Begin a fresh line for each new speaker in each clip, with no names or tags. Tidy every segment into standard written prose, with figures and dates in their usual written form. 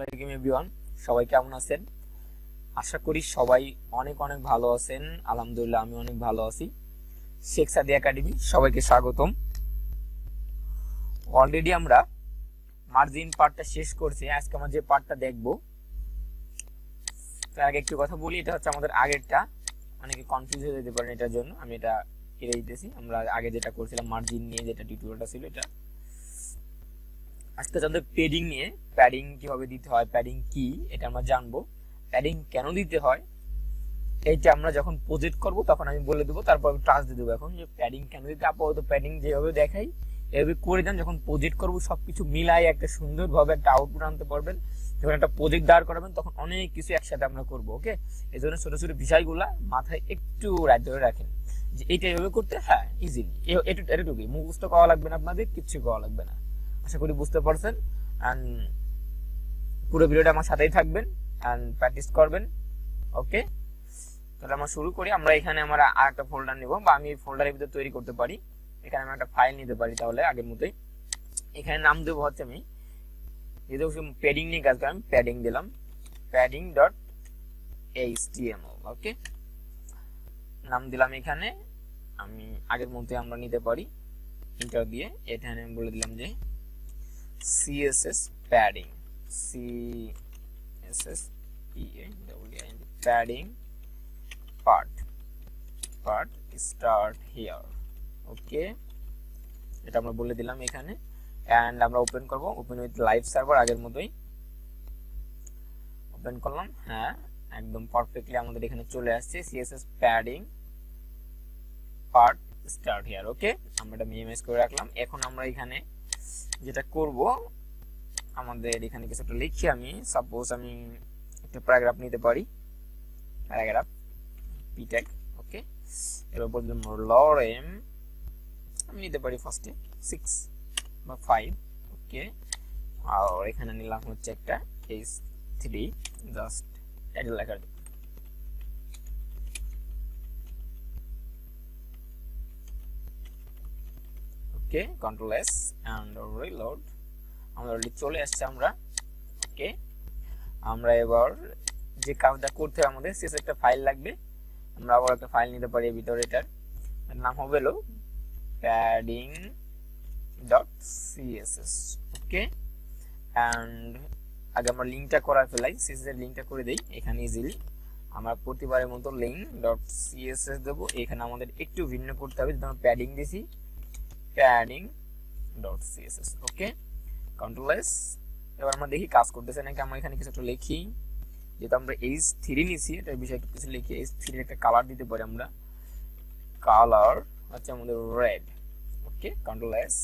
আলাইকুম এভরিওয়ান, সবাই কেমন আছেন? আশা করি সবাই অনেক অনেক ভালো আছেন। আলহামদুলিল্লাহ আমি অনেক ভালো আছি। শেখসাদি একাডেমি সবাইকে স্বাগতম। অলরেডি আমরা মার্জিন পার্টটা শেষ করছি। আজকে আমরা যে পার্টটা দেখব তার আগে একটু কথা বলি। এটা হচ্ছে আমাদের আগেরটা, অনেকে কনফিউজ হয়ে যেতে পারেন এটার জন্য। আমি এটা কেটে দিতেছি। আমরা আগে যেটা করছিলাম মার্জিন নিয়ে, যেটা টিউটোরিয়ালটা ছিল, এটা আজকে আমাদের প্যাডিং নিয়ে। প্যাডিং কিভাবে দিতে হয়, প্যাডিং কি এটা আমরা জানবো। প্যাডিং কেন দিতে হয় এইটা আমরা যখন প্রজেক্ট করব তখন আমি বলে দেবো, তারপর টাচ দিয়ে দেবো। এখন যে প্যাডিং কেন দিতে, আপাতত প্যাডিং যেভাবে দেখাই এভাবে করে দেন। যখন প্রজেক্ট করবো সবকিছু মিলাই একটা সুন্দরভাবে একটা আউটপুট আনতে পারবেন। যখন একটা প্রজেক্ট দাঁড় করাবেন তখন অনেক কিছু একসাথে আমরা করবো। ওকে, এই জন্য ছোট ছোট বিষয়গুলা মাথায় একটু রাইট ধরে রাখেন যে এইটা এভাবে করতে। হ্যাঁ, ইজিলি এটুকুই, মুখস্থ করা লাগবে না, আপনাদের কিচ্ছু করা লাগবে না। আশা করি বুঝতে পারছেন। এন্ড পুরো ভিডিওটা আমার সাথেই থাকবেন এন্ড প্র্যাকটিস করবেন। ওকে, তাহলে আমরা শুরু করি। আমরা এখানে আমরা আরেকটা ফোল্ডার নিব, বা আমি ফোল্ডারের ভিতরে তৈরি করতে পারি। এখানে আমি একটা ফাইল নিতে পারি। তাহলে আগের মতোই এখানে নাম দেবো হচ্ছে, আমি যেহেতু প্যাডিং নিয়ে কাজ করি, আমি প্যাডিং দিলাম, প্যাডিং ডট এইচটিএমএল। ওকে, নাম দিলাম। এখানে আমি আগের মতোই আমরা নিতে পারি, ইন্টার দিয়ে। এখানে আমি বলে দিলাম যে CSS padding, CSS padding part start here. ওকে, এটা আমরা বলে দিলাম এখানে। এন্ড আমরা ওপেন করব, ওপেন উইথ লাইভ সার্ভার আগের মতোই ওপেন করলাম। হ্যাঁ, একদম পারফেক্টলি আমাদের এখানে চলে আসছে CSS padding part start here. ওকে, আমরা এটা মিনিমাইজ করে রাখলাম। এখন আমরা এখানে যেটা করব, আমাদের এখানে কিছু একটা লিখি। আমি সাপোজ আমি একটা প্যারাগ্রাফ নিতে পারি, প্যারাগ্রাফ পি ট্যাগ। ওকে, এবার বললাম লরেম, আমি নিতে পারি ফার্স্টে 6 বা 5। ওকে, আর এখানে নিলাম হচ্ছে একটা S3, জাস্ট টাইটেল লেখার। ওকে, কন্ট্রোল S এন্ড রিলোড। আমরা অলরেডি চলে আসছে আমরা। ওকে, আমরা এবার যে কাজটা করতে হবে, আমাদের CSS একটা ফাইল লাগবে। আমরা আবার একটা ফাইল নিতে পারি এর ভিতরে। এটার নাম হবে হলো padding.css. ওকে, এন্ড আগে আমরা লিংকটা করা ফেলাই, CSS এর লিংকটা করে দেই এখানে ইজিলি। আমরা প্রতিবারের মতো link.css দেব। এখানে আমাদের একটু ভিন্ন করতে হবে, যেটা আমরা প্যাডিং দিছি, padding.css. ওকে, কন্ট্রোল S। এবার আমরা দেখি কাজ করতেছে নাকি। আমরা এখানে কিছু একটা লিখি, যেহেতু আমরা H3 নিছি, এটার বিষয়ে একটু কিছু লিখি। H3 এর একটা কালার দিতে পারি আমরা, কালার হচ্ছে আমাদের red. Okay, control S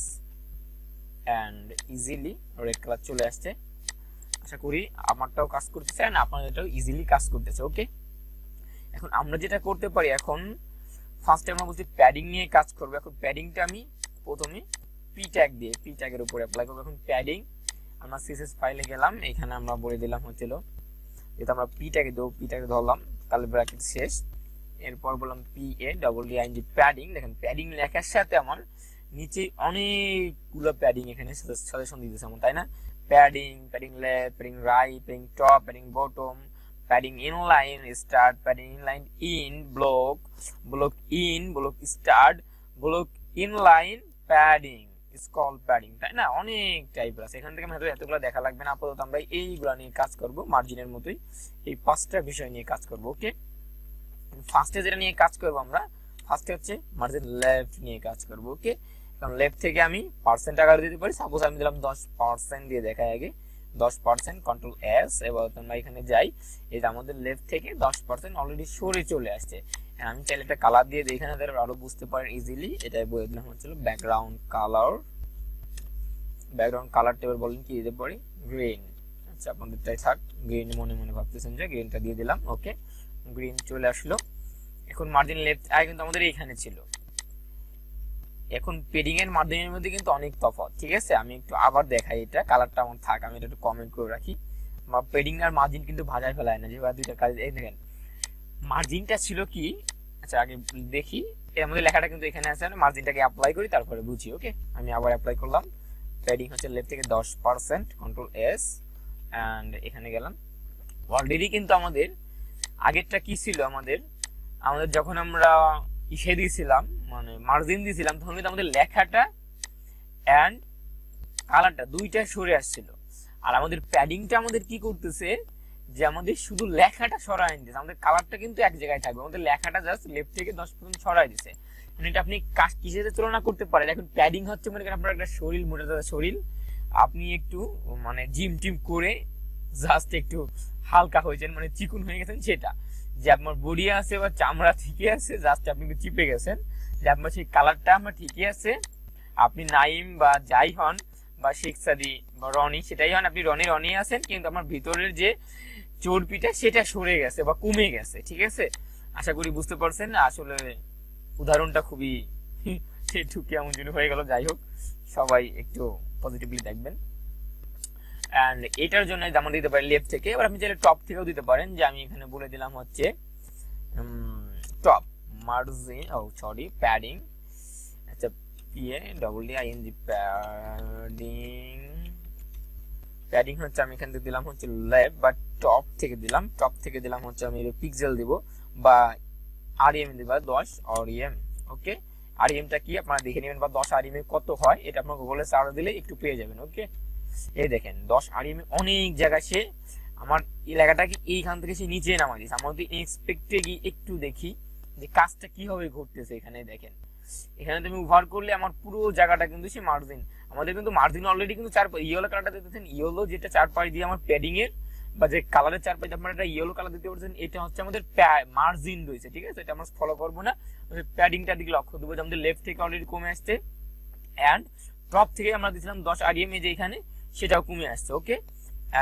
and easily red colour চলে আসছে। আশা করি আমারটাও কাজ করতেছে না, আপনাদেরটাও ইজিলি কাজ করতেছে। ওকে, এখন আমরা যেটা করতে পারি, এখন ফার্স্টে আমরা বলছি প্যাডিং নিয়ে কাজ করব। এখন প্যাডিংটা আমি প্রথমে পি ট্যাগ দিয়ে, পি ট্যাগের উপরে অ্যাপ্লাই করব। এখন প্যাডিং আমরা CSS ফাইলে গেলাম, এখানে আমরা বলে দিলাম হচ্ছিল, যেহেতু আমরা পি ট্যাগে দেবো, পি ট্যাগে ধরলাম, তাহলে ব্র্যাকেট শেষ। এরপর বললাম PADDING প্যাডিং। দেখেন প্যাডিং লেখার সাথে আমার নিচে অনেকগুলো প্যাডিং এখানে সাজেশন দিতেছে আমার, তাই না? Padding, padding left, padding right, padding top, padding bottom, padding inline start, padding inline in block, block in, block start, block inline padding, scroll padding, তাই না? অনেক টাইপের আছে। এখান থেকে আমাদের এতগুলো দেখা লাগবে না। আপাতত আমরা এইগুলো নিয়ে কাজ করব, মার্জিনের মতোই এই 5টা বিষয় নিয়ে কাজ করব। ওকে, ফার্স্টে যেটা নিয়ে কাজ করব আমরা, ফার্স্টে হচ্ছে মার্জিন লেফট নিয়ে কাজ করব। ওকে, কারণ লেফট থেকে আমি পার্সেন্ট আকারে দিতে পারি। সাপোজ আমি দিলাম 10% দিয়ে দেখাই আগে, 10%, কন্ট্রোল S। এবার আমরা এখানে যাই, এই যে আমাদের লেফট থেকে 10% অলরেডি সরে চলে আসছে। আমি চাইলে একটা কালার দিয়ে দিই এখানে, আরো বুঝতে পারেন ইজিলি। এটাই বলে দিলাম হচ্ছিল ব্যাকগ্রাউন্ড কালার। ব্যাকগ্রাউন্ড কালারটা এবার বলেন কি দিতে পারি, গ্রিন। আচ্ছা, আপনাদেরটাই থাক, গ্রিন মনে মনে ভাবতেছেন যে গ্রিনটা দিয়ে দিলাম। ওকে, গ্রিন চলে আসলো। এখন মার্জিন লেফট আগে কিন্তু আমাদের এইখানে ছিল। এখন পেডিং এর মার্জিনের মধ্যে কিন্তু অনেক তফাৎ, ঠিক আছে? আমি একটু আবার দেখাই, এটা কালারটা আমার থাক, আমি এটা একটু কমেন্ট করে রাখি। পেডিং আর মার্জিন কিন্তু ভাজায় ফেলায় না, যেভাবে দুইটা কাজ। এই দেখেন মার্জিনটা ছিল কি, আচ্ছা আগে দেখি, এর মধ্যে লেখাটা কিন্তু এখানে আছে। আমি মার্জিনটাকে অ্যাপ্লাই করি, তারপরে বুঝি। ওকে, আমি আবার অ্যাপ্লাই করলাম। প্যাডিং হচ্ছে লেফট থেকে 10%, কন্ট্রোল S এন্ড এখানে গেলাম। অলরেডি কিন্তু আমাদের আগেরটা কি ছিল, আমাদের যখন আমরা ইসে দিয়েছিলাম মানে মার্জিন দিয়েছিলাম, তখন কিন্তু আমাদের লেখাটা এন্ড কালারটা দুইটা সরে আসছিল। আর আমাদের প্যাডিংটা আমাদের কি করতেছে, যে আমাদের শুধু লেখাটা সরাই দিতেছে, আমাদের কালারটা কিন্তু এক জায়গায় থাকবে, আমাদের লেখাটা জাস্ট লেফট থেকে 10% সরাই দিছে। এটা আপনি কিসের সাথে তুলনা করতে পারেন, এখন প্যাডিং হচ্ছে মনে করেন আপনার একটা শরীর, মোটা শরীর, আপনি একটু মানে জিম টিম করে জাস্ট একটু হালকা হয়েছেন, মানে চিকুন হয়ে গেছেন, সেটা যে আপনার বডি আছে বা চামড়া ঠিকই আছে, জাস্ট আপনি একটু চিপে গেছেন, যে আপনার সেই কালারটা আমার ঠিকই আছে। আপনি নাইম বা যাই হন বা শেখসাদি বা রনি সেটাই হন, আপনি রনি আছেন, কিন্তু আমার ভিতরের যে চর্বিটা সেটা সরে গেছে বা কমে গেছে। ঠিক আছে, আশা করি বুঝতে পারছেন। আসলে উদাহরণটা খুবই একটু কেমন যেন হয়ে গেল, যাই হোক সবাই একটু পজিটিভলি দেখবেন। এন্ড এটার জন্য আমরা দিতে পারি লেফট থেকে। এবার আপনি চাইলে টপ থেকেও দিতে পারেন, যে আমি এখানে বলে দিলাম হচ্ছে টপ মার্জিন, প্যাডিং, আচ্ছা PADDING প্যাডিং হচ্ছে আমি এখান থেকে দিলাম হচ্ছে লেফট, বা টপ থেকে দিলাম হচ্ছে আমি পিক্সেল দিব বা REM দিবা 10 REM। ওকে, REMটা কি আপনারা দেখে নেবেন, বা 10 REM কত হয় এটা আপনারা গুগলে সার্চ দিলে একটু পেয়ে যাবেন। ওকে, এই দেখেন 10 REM অনেক জায়গায় সে আমার এলাকাটাকে এইখান থেকে সে নিচে নামাই দিয়েছে। আমরা যদি এক্সপেক্টে গিয়ে একটু দেখি যে কাজটা কিভাবে ঘটতেছে, এখানে দেখেন, এখানে তুমি ওভার করলে আমার পুরো জায়গাটা কিন্তু সে মার্জিন, আমাদের কিন্তু মার্জিন অলরেডি কিন্তু ইয়েলো কালারটা দেখতেছেন, ইয়েলো যেটা চারপাশ দিয়ে আমার প্যাডিং এর বা যে কালারের চারপাশ আপনারা একটা ইয়েলো কালার দিতে পারছেন, এটা হচ্ছে আমাদের মার্জিন রয়েছে। ঠিক আছে, এটা আমরা ফলো করবো না, প্যাডিংটার দিকে লক্ষ্য দেবো, যে আমাদের লেফট থেকে অলরেডি কমে আসছে, এন্ড টপ থেকে আমরা দিয়েছিলাম 10 REM যে এখানে, সেটাও কমে আসছে। ওকে,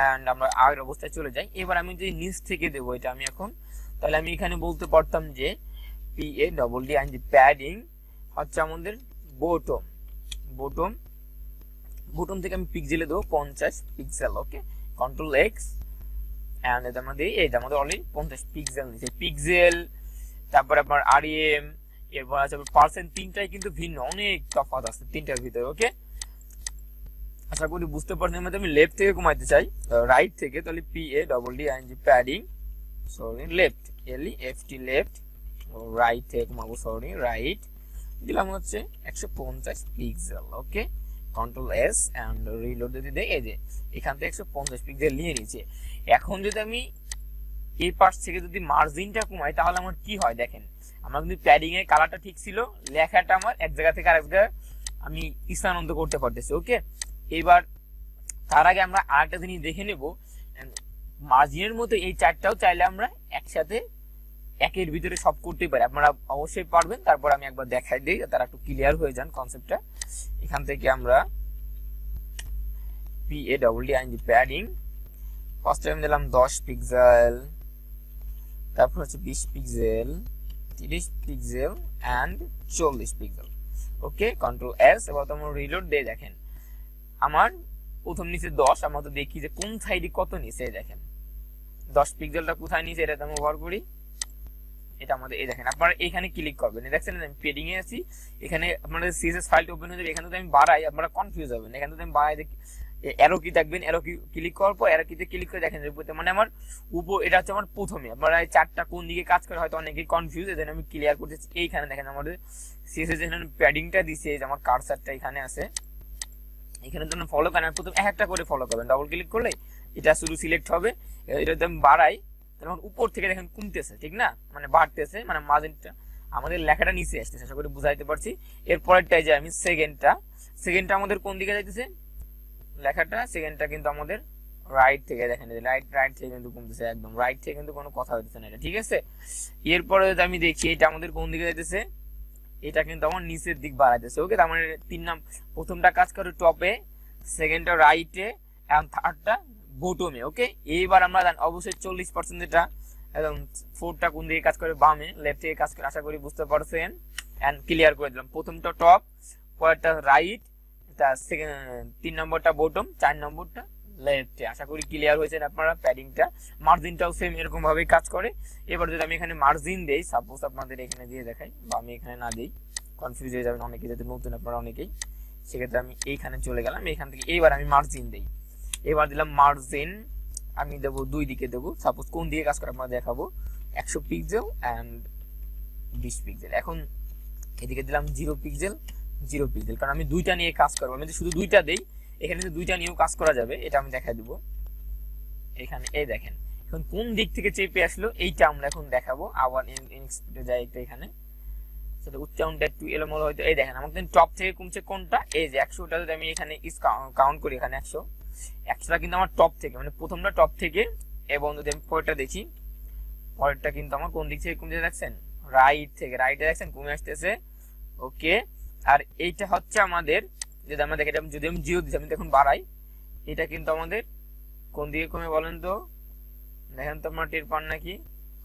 এন্ড আমরা আগের অবস্থায় চলে যাই। এবার আমি যদি নিচ থেকে দেবো এটা আমি এখন, তাহলে আমি এখানে বলতে পারতাম যে PADDING প্যাডিং হচ্ছে আমাদের বটম থেকে আমি পিক্সেলে দেবো 50 pixel. Okay, control X, and এটা আমাদের অলরেডি 50 পিক্সেল নিচে পিক্সেল, তারপর আপনার REM, এরপর আছে পার্সেন্ট, তিনটাই কিন্তু ভিন্ন, অনেক তফাৎ আছে তিনটার ভিতরে। ওকে, আশা করি বুঝতে পারছেন। আমি লেফট থেকে কমাইতে চাই রাইট থেকে, তাহলে PADDING padding left LEFT left, right থেকে কমাবো রাইট, দিলাম হচ্ছে 150 pixel. Okay, control S and reload যদি দেই, এই যে এখান থেকে 150 পিক্সেল নিয়ে নিয়েছে। এখন যদি আমি এই পাশ থেকে যদি মার্জিনটা কমাই, তাহলে আমার কি হয় দেখেন, আমার কিন্তু প্যাডিং এর কালারটা ঠিক ছিল, লেখাটা আমার এক জায়গা থেকে আরেক জায়গায় আমি স্থানান্তর করতে পারতেছি। ওকে, এবার তার আগে আমরা আরেকটা জিনিস দেখে নেব, মার্জিনের মতো এই চারটাও চাইলে আমরা একসাথে একের ভিতরে সব করতে পারি, আপনারা অবশ্যই পারবেন। তারপর আমি একবার দেখাই দিই, তারা একটু ক্লিয়ার হয়ে যান কনসেপ্টটা। এখান থেকে আমরা PADDING প্যাডিং ফার্স্ট টাইম দিলাম 10 পিক্সেল, তারপর হচ্ছে 20 pixel, 30 pixel and 40 pixel. Okay, control S. এবার তোমরা রিলোড দিয়ে দেখেন আমার প্রথম নিচে 10, আমরা তো দেখি যে কোন সাইডে কত নিচে, দেখেন 10 পিক্সেলটা কোথায় নিচে, এটা আমি ওভার করি, এটা আমাদের এই দেখেন, আপনারা এখানে ক্লিক করবেন, দেখছেন আমি প্যাডিং এ আছি, এখানে আপনাদের CSS ফাইলটা ওপেন হয়ে যাবে, এখানে যদি আমি বাড়াই আপনারা কনফিউজ হবেন, এখানে যদি আমি বাড়াই দেখি অ্যারো কি দেখবেন, অ্যারো কি ক্লিক করার পর অ্যারো কিতে ক্লিক করে দেখেন মানে আমার উপর, এটা হচ্ছে আমার প্রথমে, আপনারা এই চারটা কোন দিকে কাজ করে হয়তো অনেকেই কনফিউজ, এজন্য আমি ক্লিয়ার করতেছি। এইখানে দেখেন আমাদের CSS এখানে প্যাডিংটা দিছে, যে আমার কার্সারটা এখানে আছে, এখানে তো ফলো করেন, প্রথম এক একটা করে ফলো করবেন, ডাবল ক্লিক করলে এটা শুধু সিলেক্ট হবে, এটা যদি আমি বাড়াই তখন উপর থেকে দেখেন কমতেছে, ঠিক না, মানে বাড়তেছে, মানে মার্জিনটা আমাদের লেখাটা নিচে আসতেছে। আশা করি বুঝাইতে পারছি। এরপরেরটাই যে আমি সেকেন্ডটা আমাদের কোন দিকে যাইতেছে লেখাটা, সেকেন্ডটা কিন্তু আমাদের রাইট থেকে, দেখেন রাইট থেকে কিন্তু কমতেছে, একদম রাইট থেকে কিন্তু কোনো কথা হইতেছে না এটা। ঠিক আছে, এরপরে যদি আমি দেখি এটা আমাদের কোন দিকে যাইতেছে, এটা কিন্তু আমার নিচের দিক বাড়াইতেছে। ওকে, তার মানে প্রথমটা কাজ করে টপে, সেকেন্ডটা রাইটে, এবং থার্ডটা বটমে। ওকে, এইবার আমরা অবশ্যই 40% যেটা একদম ফোরটা কোন দিকে কাজ করে, বামে, লেফট থেকে কাজ করে, আশা করি বুঝতে পারছেন। এন্ড ক্লিয়ার করে দিলাম, প্রথমটা টপ, পরেরটা রাইট, 3 নম্বরটা বটম, 4 নম্বরটা লেফটে। আশা করি ক্লিয়ার হয়েছে আপনারা। প্যাডিংটা মার্জিনটাও সেম এরকম ভাবে কাজ করে। এবার যদি আমি এখানে মার্জিন দেই, সাপোজ আপনাদের এখানে দিয়ে দেখাই, বা আমি এখানে না দিই, কনফিউজ হয়ে যাবেন অনেকে, যদি নতুন আপনারা অনেকেই, সেক্ষেত্রে আমি এইখানে চলে গেলাম, এখান থেকে এইবার আমি মার্জিন দেই, এবার দিলাম মার্জিন আমি দেবো দুই দিকে দেবো, সাপোজ কোন দিকে কাজ করে আমরা দেখাবো, 100 পিক্সেল অ্যান্ড 20 পিক্সেল। এখন এদিকে দিলাম 0 পিক্সেল 0 পিক্সেল, কারণ আমি দুইটা নিয়ে কাজ করবো। আমি যদি শুধু দুইটা দেই, এখানে যদি দুইটা নিয়েও কাজ করা যাবে, এটা আমি দেখাই দিব এখানে। এই দেখেন এখন কোন দিক থেকে চেপে আসলো এইটা আমরা এখন দেখাবো। আবার ইনস্পিডে যাই একটা, এখানে সেটা উচ্চারণটা একটু এলোমেলো হয়তো। এই দেখেন আমাকে টপ থেকে কমছে কোনটা, এই যে 100টা যদি আমি এখানে কাউন্ট করি, এখানে 100টা কিন্তু আমার টপ থেকে, মানে প্রথমটা টপ থেকে। এবং যদি আমি পরেরটা দেখি, পরেরটা কিন্তু আমার কোন দিক থেকে কমছে দেখছেন, রাইট থেকে, রাইটে দেখছেন কমে আসতেছে। ওকে, আর এইটা হচ্ছে আমাদের, যদি আমরা দেখি যদি আমি 0 দিচ্ছি, আমি দেখুন বাড়াই, এটা কিন্তু আমাদের কোন দিকে কমে বলেন তো, দেখেন তো আপনার টের পান নাকি?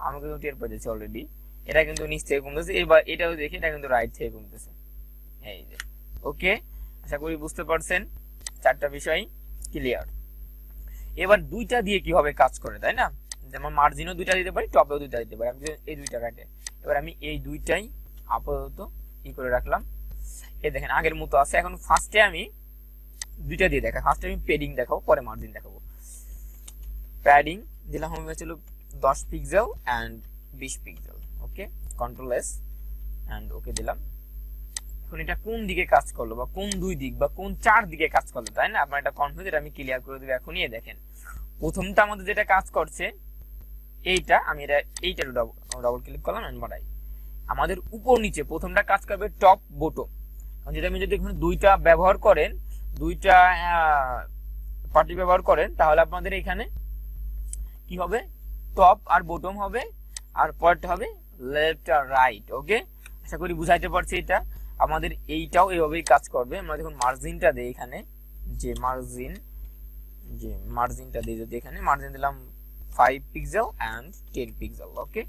আমি কিন্তু টের পেয়েছি অলরেডি, এটা কিন্তু নিচ থেকে কমতেছে। এবার এটাও দেখি, এটা কিন্তু রাইট থেকে কমতেছে, এই যে। ওকে, আশা করি বুঝতে পারছেন, চারটা বিষয় ক্লিয়ার। এবার দুইটা দিয়ে কিভাবে কাজ করে, তাই না? যেমন মার্জিনও দুইটা দিতে পারি, টপেও দুইটা দিতে পারি। আমি এই দুইটা কাটে, এবার আমি এই দুইটাই আপাতত করে রাখলাম। এই দেখেন আগের মতো আছে। এখন ফার্স্টে আমি দুইটা দিয়ে দেখাই, ফার্স্টে আমি প্যাডিং দেখাবো, পরে মার্জিন দেখাবো। প্যাডিং দিলাম হবে ছিল 10 pixel and 20 pixel. Okay, control S and okay দিলাম। এখন এটা কোন দিকে কাজ করলো, বা কোন দুই দিক, বা কোন চার দিকে কাজ করলো, তাই না? আপনার এটা কনফিউজ, এটা আমি ক্লিয়ার করে দেবো এখনই। দেখেন প্রথমটা আমাদের যেটা কাজ করছে এইটা, আমি এইটা ডবল ক্লিক করলাম এন্ড বাড়াই। আমাদের উপর নিচে প্রথমটা কাজ করবে টপ বটম। যদি আমি যদি এখানে দুইটা ব্যবহার করেন, দুইটা পার্টি ব্যবহার করেন, তাহলে আপনাদের এখানে কি হবে, টপ আর বটম হবে, আর পরেরটা হবে লেফট আর রাইট। ওকে, আশা করি বুঝাইতে পারছি। এটা আমাদের এইটাও এইভাবেই কাজ করবে। আমরা দেখুন মার্জিনটা দেই এখানে, যে মার্জিনটা দিই, যদি এখানে মার্জিন দিলাম 5 pixel and 10 pixel. Okay,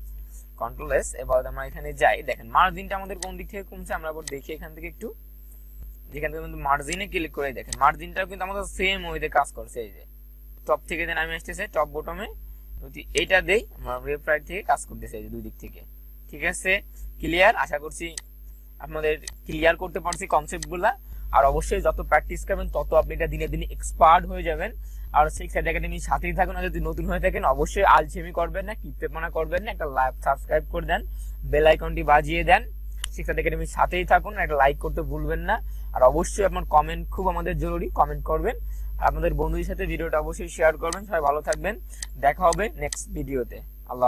control S. এবার আমরা এখানে যাই, দেখেন মার্জিনটা আমাদের কোন দিক থেকে কমছে, আমরা আবার দেখি এখান থেকে একটু। যেখান থেকে কিন্তু মার্জিনে ক্লিক করে দেখেন মার্জিনটাও কিন্তু আমাদের সেম ওয়েতে কাজ করছে। এই যে টপ থেকে দেন আমি আসতেছে টপ বটমে, যদি এইটা দেই আমরা লেফট রাইট থেকে কাজ করতেছে, এই যে দুই দিক থেকে। ঠিক আছে, ক্লিয়ার? আশা করছি আপনাদের ক্লিয়ার করতে পারছি কনসেপ্টগুলা। আর অবশ্যই যত প্র্যাকটিস করবেন তত আপনি এটা দিনে দিনে এক্সপার্ট হয়ে যাবেন। আর সেখসাদি একাডেমির সাথেই থাকুন। আর যদি নতুন হয়ে থাকেন অবশ্যই আলসেমি করবেন না, কিপটেপনা করবেন না, একটা সাবস্ক্রাইব করে দেন, বেল আইকনটি বাজিয়ে দেন। সেখসাদি একাডেমির সাথেই থাকুন, একটা লাইক করতে ভুলবেন না। আর অবশ্যই আপনার কমেন্ট খুব আমাদের জরুরি, কমেন্ট করবেন। আর আপনাদের বন্ধুদের সাথে ভিডিওটা অবশ্যই শেয়ার করবেন। সবাই ভালো থাকবেন, দেখা হবে নেক্সট ভিডিওতে। আল্লাহ।